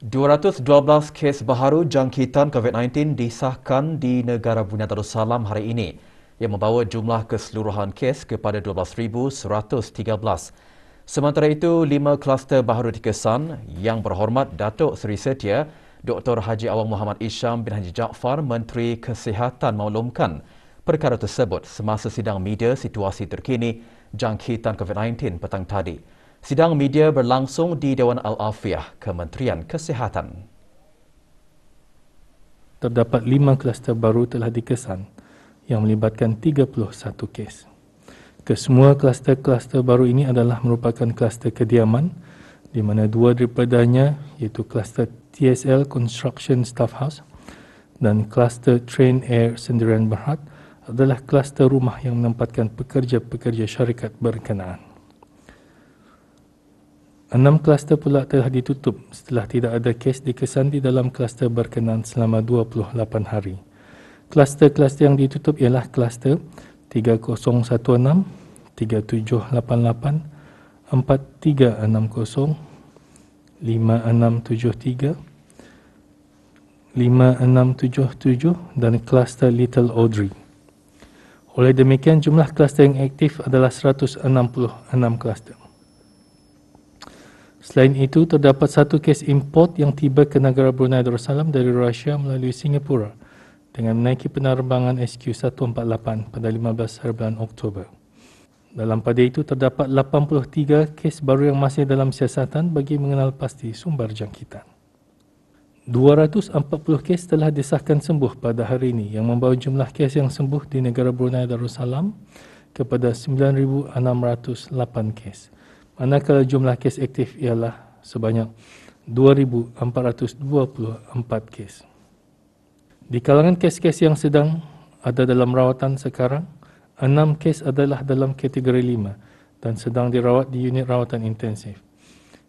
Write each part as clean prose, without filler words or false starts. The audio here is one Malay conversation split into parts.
212 kes baharu jangkitan COVID-19 disahkan di negara Brunei Darussalam hari ini yang membawa jumlah keseluruhan kes kepada 12,113. Sementara itu, 5 kluster baharu dikesan. Yang Berhormat Datuk Seri Setia Dr. Haji Awang Muhammad Isham bin Haji Jaafar, Menteri Kesihatan maklumkan perkara tersebut semasa sidang media situasi terkini jangkitan COVID-19 petang tadi. Sidang media berlangsung di Dewan Al-Afiah, Kementerian Kesihatan. Terdapat 5 kluster baru telah dikesan yang melibatkan 31 kes. Kesemua kluster-kluster baru ini adalah merupakan kluster kediaman di mana 2 daripadanya iaitu kluster TSL Construction Staff House dan kluster Train Air Sendirian Berhad adalah kluster rumah yang menempatkan pekerja-pekerja syarikat berkenaan. 6 kluster pula telah ditutup setelah tidak ada kes dikesan di dalam kluster berkenaan selama 28 hari. Kluster-kluster yang ditutup ialah kluster 3016, 3788, 4360, 5673, 5677 dan kluster Little Audrey. Oleh demikian, jumlah kluster yang aktif adalah 166 kluster. Selain itu, terdapat 1 kes import yang tiba ke negara Brunei Darussalam dari Rusia melalui Singapura dengan menaiki penerbangan SQ148 pada 15 hari bulan Oktober. Dalam pada itu, terdapat 83 kes baru yang masih dalam siasatan bagi mengenal pasti sumber jangkitan. 240 kes telah disahkan sembuh pada hari ini yang membawa jumlah kes yang sembuh di negara Brunei Darussalam kepada 9,608 kes. Manakala jumlah kes aktif ialah sebanyak 2,424 kes. Di kalangan kes-kes yang sedang ada dalam rawatan sekarang, 6 kes adalah dalam kategori 5 dan sedang dirawat di unit rawatan intensif.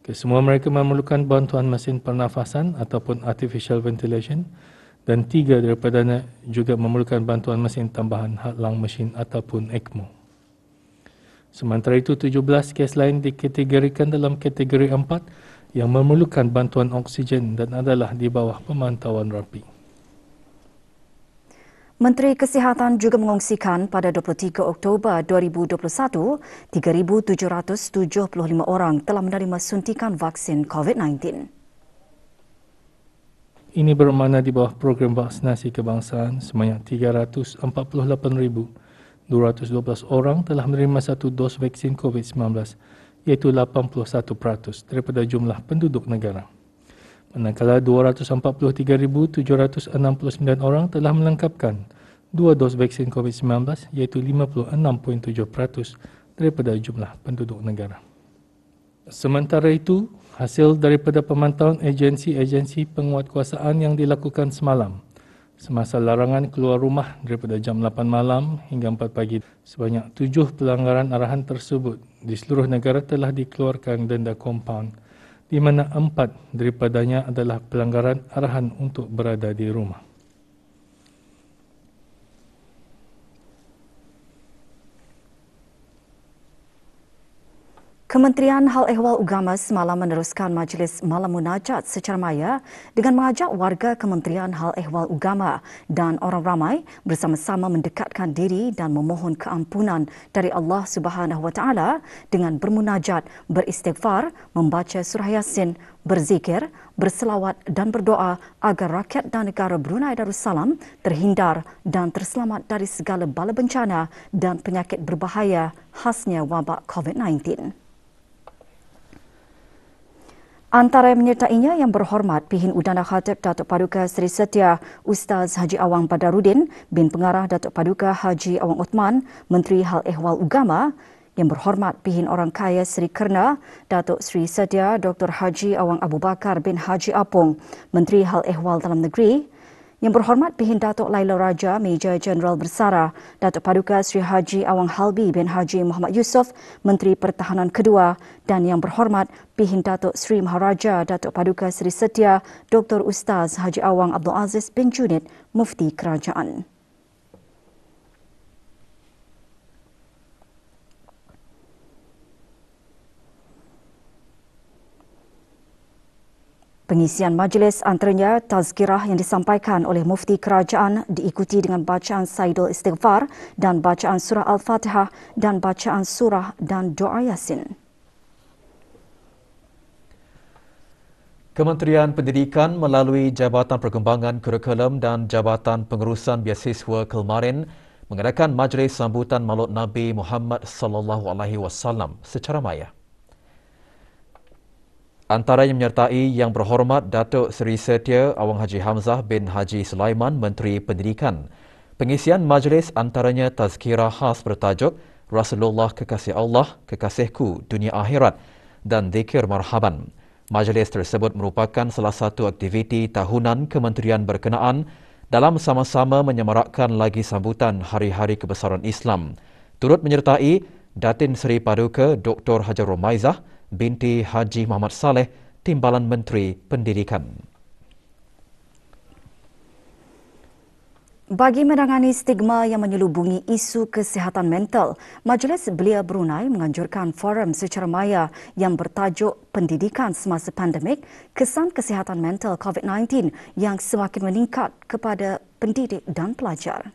Kesemua mereka memerlukan bantuan mesin pernafasan ataupun artificial ventilation dan 3 daripadanya juga memerlukan bantuan mesin tambahan hadlang mesin ataupun ECMO. Sementara itu, 17 kes lain dikategorikan dalam kategori 4 yang memerlukan bantuan oksigen dan adalah di bawah pemantauan rapi. Menteri Kesihatan juga mengongsikan pada 23 Oktober 2021, 3,775 orang telah menerima suntikan vaksin COVID-19. Ini bermakna di bawah program vaksinasi kebangsaan sebanyak 348,212 orang telah menerima 1 dos vaksin COVID-19 iaitu 81% daripada jumlah penduduk negara. Manakala 243,769 orang telah melengkapkan 2 dos vaksin COVID-19 iaitu 56.7% daripada jumlah penduduk negara. Sementara itu, hasil daripada pemantauan agensi-agensi penguatkuasaan yang dilakukan semalam semasa larangan keluar rumah daripada jam 8 malam hingga 4 pagi, sebanyak 7 pelanggaran arahan tersebut di seluruh negara telah dikeluarkan denda kompaun, di mana 4 daripadanya adalah pelanggaran arahan untuk berada di rumah. Kementerian Hal Ehwal Ugama semalam meneruskan majlis malam munajat secara maya dengan mengajak warga Kementerian Hal Ehwal Ugama dan orang ramai bersama-sama mendekatkan diri dan memohon keampunan dari Allah Subhanahu Wa Taala dengan bermunajat, beristighfar, membaca surah Yasin, berzikir, berselawat dan berdoa agar rakyat dan negara Brunei Darussalam terhindar dan terselamat dari segala bala bencana dan penyakit berbahaya khasnya wabak COVID-19. Antara menyertainya Yang Berhormat Pihin Udana Khatib Datuk Paduka Seri Setia Ustaz Haji Awang Badarudin bin Pengarah Datuk Paduka Haji Awang Uthman, Menteri Hal Ehwal Ugama, Yang Berhormat Pihin Orang Kaya Seri Kerna Datuk Seri Setia Dr. Haji Awang Abu Bakar bin Haji Apong, Menteri Hal Ehwal Dalam Negeri, Yang Berhormat Pihin Datuk Laila Raja, Major Jeneral Bersara, Datuk Paduka Sri Haji Awang Halbi bin Haji Muhammad Yusof, Menteri Pertahanan Kedua, dan Yang Berhormat Pihin Datuk Sri Maharaja, Datuk Paduka Sri Setia Dr. Ustaz Haji Awang Abdul Aziz bin Junid, Mufti Kerajaan. Pengisian majlis antaranya tazkirah yang disampaikan oleh Mufti Kerajaan diikuti dengan bacaan Saidul Istighfar dan bacaan surah Al-Fatihah dan bacaan surah dan doa Yasin. Kementerian Pendidikan melalui Jabatan Perkembangan Kurikulum dan Jabatan Pengurusan Biasiswa Kelmarin mengadakan majlis sambutan Maulid Nabi Muhammad sallallahu alaihi wasallam secara maya. Antaranya menyertai Yang Berhormat Datuk Seri Setia Awang Haji Hamzah bin Haji Sulaiman, Menteri Pendidikan. Pengisian majlis antaranya tazkirah khas bertajuk Rasulullah Kekasih Allah, Kekasihku Dunia Akhirat dan Zikir Marhaban. Majlis tersebut merupakan salah satu aktiviti tahunan kementerian berkenaan dalam sama-sama menyemarakkan lagi sambutan Hari-Hari Kebesaran Islam. Turut menyertai Datin Seri Paduka Dr. Hajar Romaizah binti Haji Muhammad Saleh, Timbalan Menteri Pendidikan. Bagi menangani stigma yang menyelubungi isu kesihatan mental, Majlis Belia Brunei menganjurkan forum secara maya yang bertajuk Pendidikan Semasa Pandemik, Kesan Kesihatan Mental COVID-19 yang semakin meningkat kepada pendidik dan pelajar.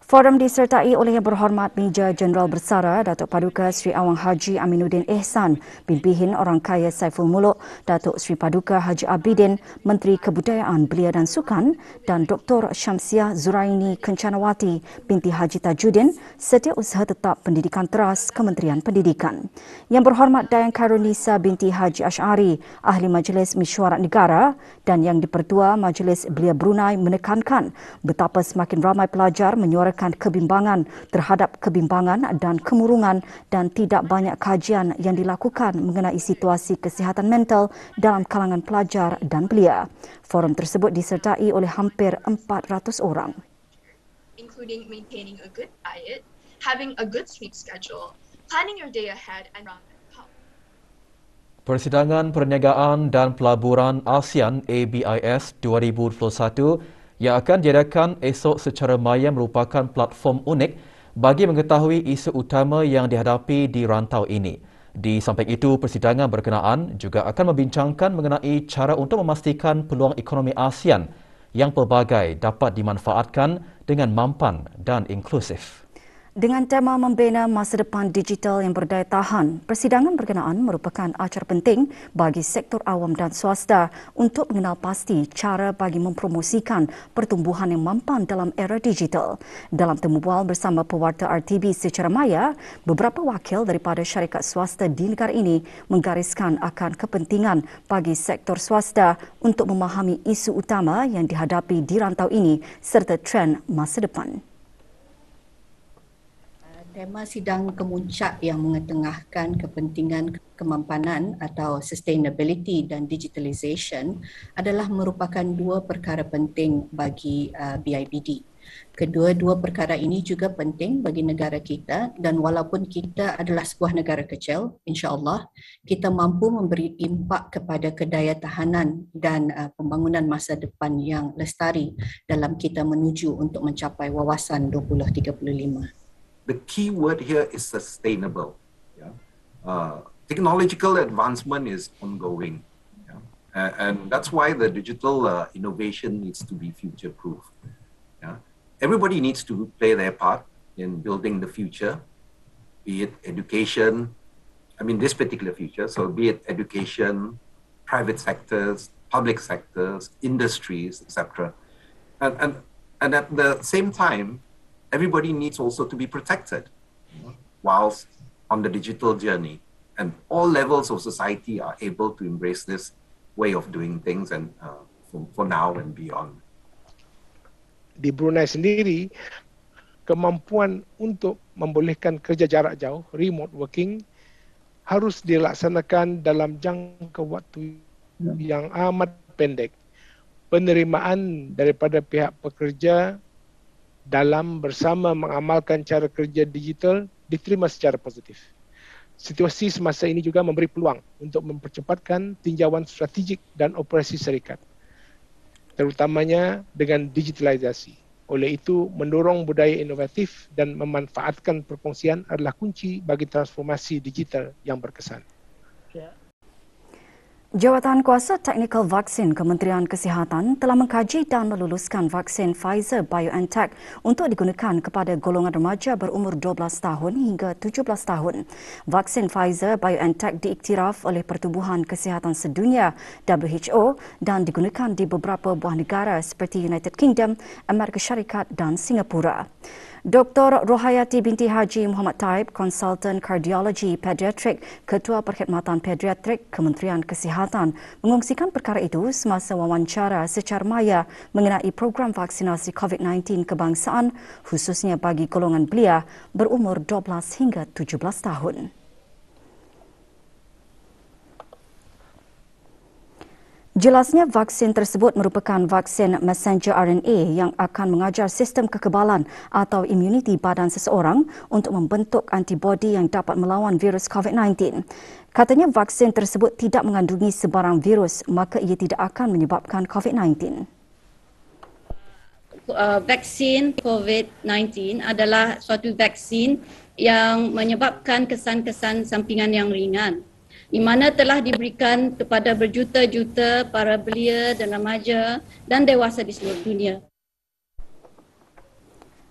Forum disertai oleh Yang Berhormat Meja Jeneral Bersara Datuk Paduka Sri Awang Haji Aminuddin Ehsan, Pimpinan Orang Kaya Saiful Muluk, Datuk Sri Paduka Haji Abidin, Menteri Kebudayaan Belia dan Sukan dan Dr. Syamsiah Zuraini Kencanawati binti Haji Tajuddin, Setiausaha Tetap Pendidikan Teras Kementerian Pendidikan. Yang Berhormat Dayang Khairunisa binti Haji Ash'ari, Ahli Majlis Mesyuarat Negara dan Yang di-Pertua Majlis Belia Brunei menekankan betapa semakin ramai pelajar menyuarakan kebimbangan terhadap kebimbangan dan kemurungan dan tidak banyak kajian yang dilakukan mengenai situasi kesihatan mental dalam kalangan pelajar dan belia. Forum tersebut disertai oleh hampir 400 orang. Including maintaining a good diet, having a good sleep schedule, planning your day ahead and Persidangan Perniagaan dan Pelaburan ASEAN ABIS 2021 yang akan diadakan esok secara maya merupakan platform unik bagi mengetahui isu utama yang dihadapi di rantau ini. Di samping itu, persidangan berkenaan juga akan membincangkan mengenai cara untuk memastikan peluang ekonomi ASEAN yang pelbagai dapat dimanfaatkan dengan mampan dan inklusif. Dengan tema membina masa depan digital yang berdaya tahan, persidangan berkenaan merupakan acara penting bagi sektor awam dan swasta untuk mengenal pasti cara bagi mempromosikan pertumbuhan yang mampan dalam era digital. Dalam temu bual bersama pewarta RTB secara maya, beberapa wakil daripada syarikat swasta di negara ini menggariskan akan kepentingan bagi sektor swasta untuk memahami isu utama yang dihadapi di rantau ini serta trend masa depan. Tema sidang kemuncak yang mengetengahkan kepentingan kemampanan atau sustainability dan digitalization adalah merupakan dua perkara penting bagi BIBD. Kedua-dua perkara ini juga penting bagi negara kita dan walaupun kita adalah sebuah negara kecil, insya-Allah kita mampu memberi impak kepada kedaya tahanan dan pembangunan masa depan yang lestari dalam kita menuju untuk mencapai wawasan 2035. The key word here is sustainable. Yeah? Technological advancement is ongoing. Yeah? And that's why the digital innovation needs to be future-proof. Yeah? Everybody needs to play their part in building the future, be it education, this particular future, so be it education, private sectors, public sectors, industries, etc. And at the same time, everybody needs also to be protected whilst on the digital journey. And all levels of society are able to embrace this way of doing things and for now and beyond. Di Brunei sendiri, kemampuan untuk membolehkan kerja jarak jauh, remote working, harus dilaksanakan dalam jangka waktu yang amat pendek. Penerimaan daripada pihak pekerja dalam bersama mengamalkan cara kerja digital diterima secara positif. Situasi semasa ini juga memberi peluang untuk mempercepatkan tinjauan strategik dan operasi syarikat, terutamanya dengan digitalisasi. Oleh itu, mendorong budaya inovatif dan memanfaatkan perkongsian adalah kunci bagi transformasi digital yang berkesan. Jawatan Kuasa Teknikal Vaksin Kementerian Kesihatan telah mengkaji dan meluluskan vaksin Pfizer-BioNTech untuk digunakan kepada golongan remaja berumur 12 tahun hingga 17 tahun. Vaksin Pfizer-BioNTech diiktiraf oleh Pertubuhan Kesihatan Sedunia (WHO) dan digunakan di beberapa buah negara seperti United Kingdom, Amerika Syarikat dan Singapura. Dr. Rohayati binti Haji Muhammad Taib, Konsultan Kardiologi Pediatrik, Ketua Perkhidmatan Pediatrik Kementerian Kesihatan, mengongsikan perkara itu semasa wawancara secara maya mengenai program vaksinasi COVID-19 kebangsaan khususnya bagi golongan belia berumur 12 hingga 17 tahun. Jelasnya vaksin tersebut merupakan vaksin messenger RNA yang akan mengajar sistem kekebalan atau imuniti badan seseorang untuk membentuk antibodi yang dapat melawan virus COVID-19. Katanya vaksin tersebut tidak mengandungi sebarang virus, maka ia tidak akan menyebabkan COVID-19. Vaksin COVID-19 adalah suatu vaksin yang menyebabkan kesan-kesan sampingan yang ringan, di mana telah diberikan kepada berjuta-juta para belia dan remaja dan dewasa di seluruh dunia.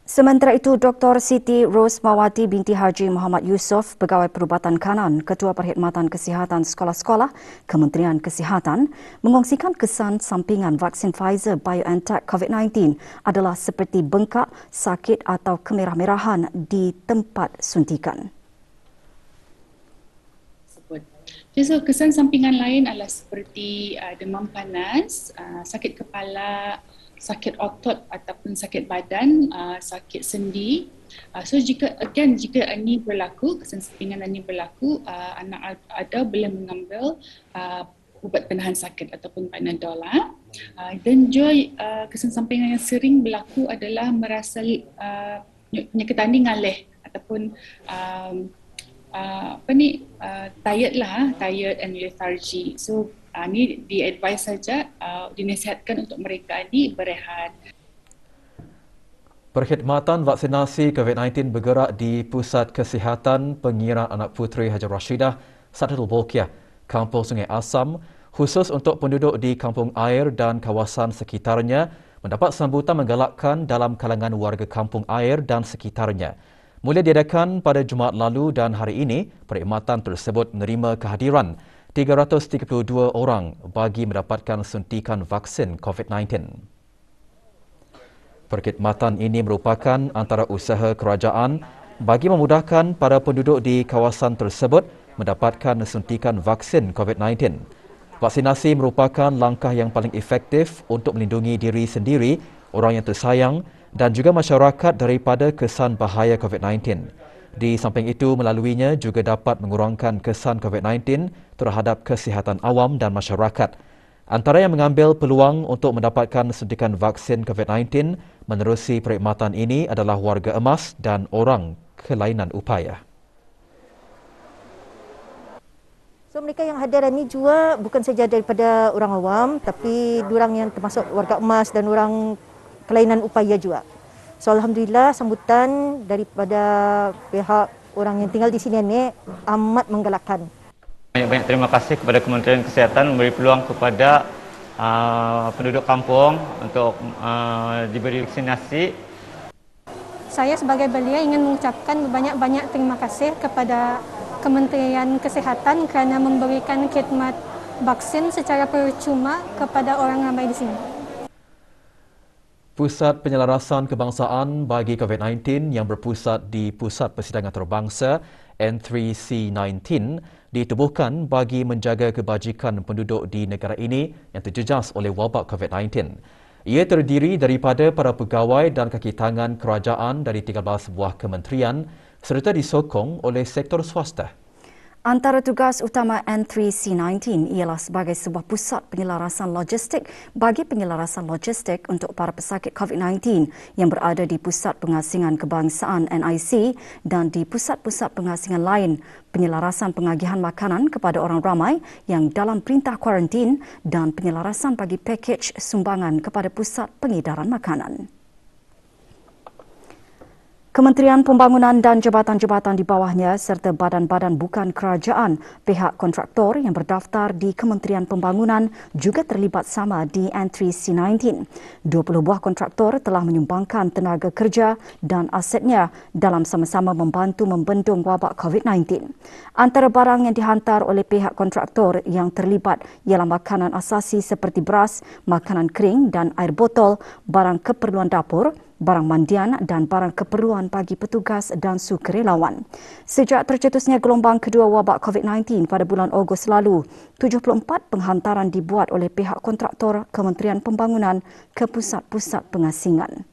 Sementara itu, Dr. Siti Rosmawati binti Haji Muhammad Yusof, Pegawai Perubatan Kanan, Ketua Perkhidmatan Kesihatan Sekolah-Sekolah, Kementerian Kesihatan, mengongsikan kesan sampingan vaksin Pfizer-BioNTech COVID-19 adalah seperti bengkak, sakit atau kemerah-merahan di tempat suntikan. So, kesan sampingan lain adalah seperti demam panas, sakit kepala, sakit otot ataupun sakit badan, sakit sendi. So jika ini berlaku, kesan sampingan ini berlaku, anak ada boleh mengambil ubat penahan sakit ataupun Panadol. Dan juga kesan sampingan yang sering berlaku adalah merasa penyakit ngalih ataupun tired and lethargy. So ni di-advise saja, dinasihatkan untuk mereka ni berehat. Perkhidmatan vaksinasi COVID-19 bergerak di Pusat Kesihatan Pengiraan Anak Puteri Hajar Rashidah, Sadratul Bolkiah, Kampung Sungai Asam, khusus untuk penduduk di Kampung Air dan kawasan sekitarnya, mendapat sambutan menggalakkan dalam kalangan warga Kampung Air dan sekitarnya. Mula diadakan pada Jumaat lalu dan hari ini, perkhidmatan tersebut menerima kehadiran 332 orang bagi mendapatkan suntikan vaksin COVID-19. Perkhidmatan ini merupakan antara usaha kerajaan bagi memudahkan para penduduk di kawasan tersebut mendapatkan suntikan vaksin COVID-19. Vaksinasi merupakan langkah yang paling efektif untuk melindungi diri sendiri, orang yang tersayang dan juga masyarakat daripada kesan bahaya COVID-19. Di samping itu, melaluinya juga dapat mengurangkan kesan COVID-19 terhadap kesihatan awam dan masyarakat. Antara yang mengambil peluang untuk mendapatkan suntikan vaksin COVID-19 menerusi perkhidmatan ini adalah warga emas dan orang kelainan upaya. So mereka yang hadir ini juga bukan saja daripada orang awam, tapi diorang yang termasuk warga emas dan orang kelainan upaya juga. So alhamdulillah sambutan daripada pihak orang yang tinggal di sini ini amat menggalakkan. Banyak terima kasih kepada Kementerian Kesihatan memberi peluang kepada penduduk kampung untuk diberi vaksinasi. Saya sebagai belia ingin mengucapkan banyak-banyak terima kasih kepada Kementerian Kesihatan kerana memberikan khidmat vaksin secara percuma kepada orang ramai di sini. Pusat Penyelarasan Kebangsaan bagi COVID-19 yang berpusat di Pusat Persidangan Antarabangsa N3C19 ditubuhkan bagi menjaga kebajikan penduduk di negara ini yang terjejas oleh wabak COVID-19. Ia terdiri daripada para pegawai dan kaki tangan kerajaan dari 13 buah kementerian serta disokong oleh sektor swasta. Antara tugas utama N3C19 ialah sebagai sebuah pusat penyelarasan logistik bagi penyelarasan logistik untuk para pesakit COVID-19 yang berada di Pusat Pengasingan Kebangsaan NIC dan di pusat-pusat pengasingan lain, penyelarasan pengagihan makanan kepada orang ramai yang dalam perintah kuarantin dan penyelarasan bagi pakej sumbangan kepada pusat pengedaran makanan. Kementerian Pembangunan dan jabatan-jabatan di bawahnya serta badan-badan bukan kerajaan pihak kontraktor yang berdaftar di Kementerian Pembangunan juga terlibat sama di entry C19. 20 buah kontraktor telah menyumbangkan tenaga kerja dan asetnya dalam sama-sama membantu membendung wabak COVID-19. Antara barang yang dihantar oleh pihak kontraktor yang terlibat ialah makanan asasi seperti beras, makanan kering dan air botol, barang keperluan dapur, barang mandian dan barang keperluan bagi petugas dan sukarelawan. Sejak tercetusnya gelombang kedua wabak COVID-19 pada bulan Ogos lalu, 74 penghantaran dibuat oleh pihak kontraktor Kementerian Pembangunan ke pusat-pusat pengasingan.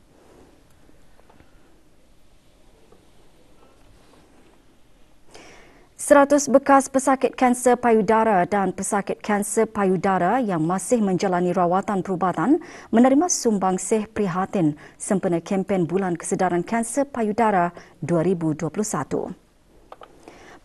Seratus bekas pesakit kanser payudara dan pesakit kanser payudara yang masih menjalani rawatan perubatan menerima sumbangsih prihatin sempena kempen Bulan Kesedaran Kanser Payudara 2021.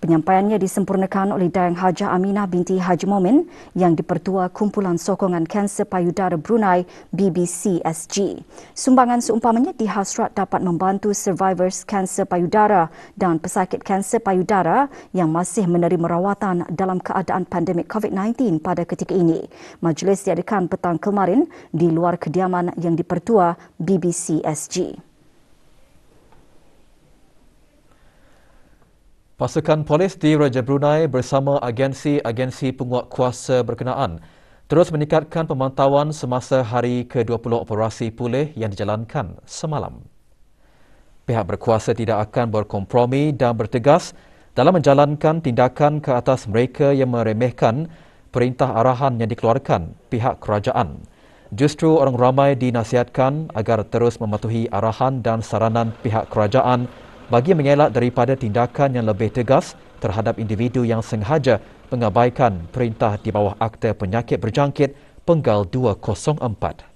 Penyampaiannya disempurnakan oleh Dayang Hajah Aminah binti Haji Momin yang dipertua Kumpulan Sokongan Kanser Payudara Brunei BBCSG. Sumbangan seumpamanya dihasrat dapat membantu survivors kanser payudara dan pesakit kanser payudara yang masih menerima rawatan dalam keadaan pandemik COVID-19 pada ketika ini. Majlis diadakan petang kemarin di luar kediaman yang dipertua BBCSG. Pasukan polis di Raja Brunei bersama agensi-agensi penguatkuasa berkenaan terus meningkatkan pemantauan semasa hari ke-20 operasi pulih yang dijalankan semalam. Pihak berkuasa tidak akan berkompromi dan bertegas dalam menjalankan tindakan ke atas mereka yang meremehkan perintah arahan yang dikeluarkan pihak kerajaan. Justru orang ramai dinasihatkan agar terus mematuhi arahan dan saranan pihak kerajaan bagi mengelak daripada tindakan yang lebih tegas terhadap individu yang sengaja mengabaikan perintah di bawah Akta Penyakit Berjangkit Penggal 204.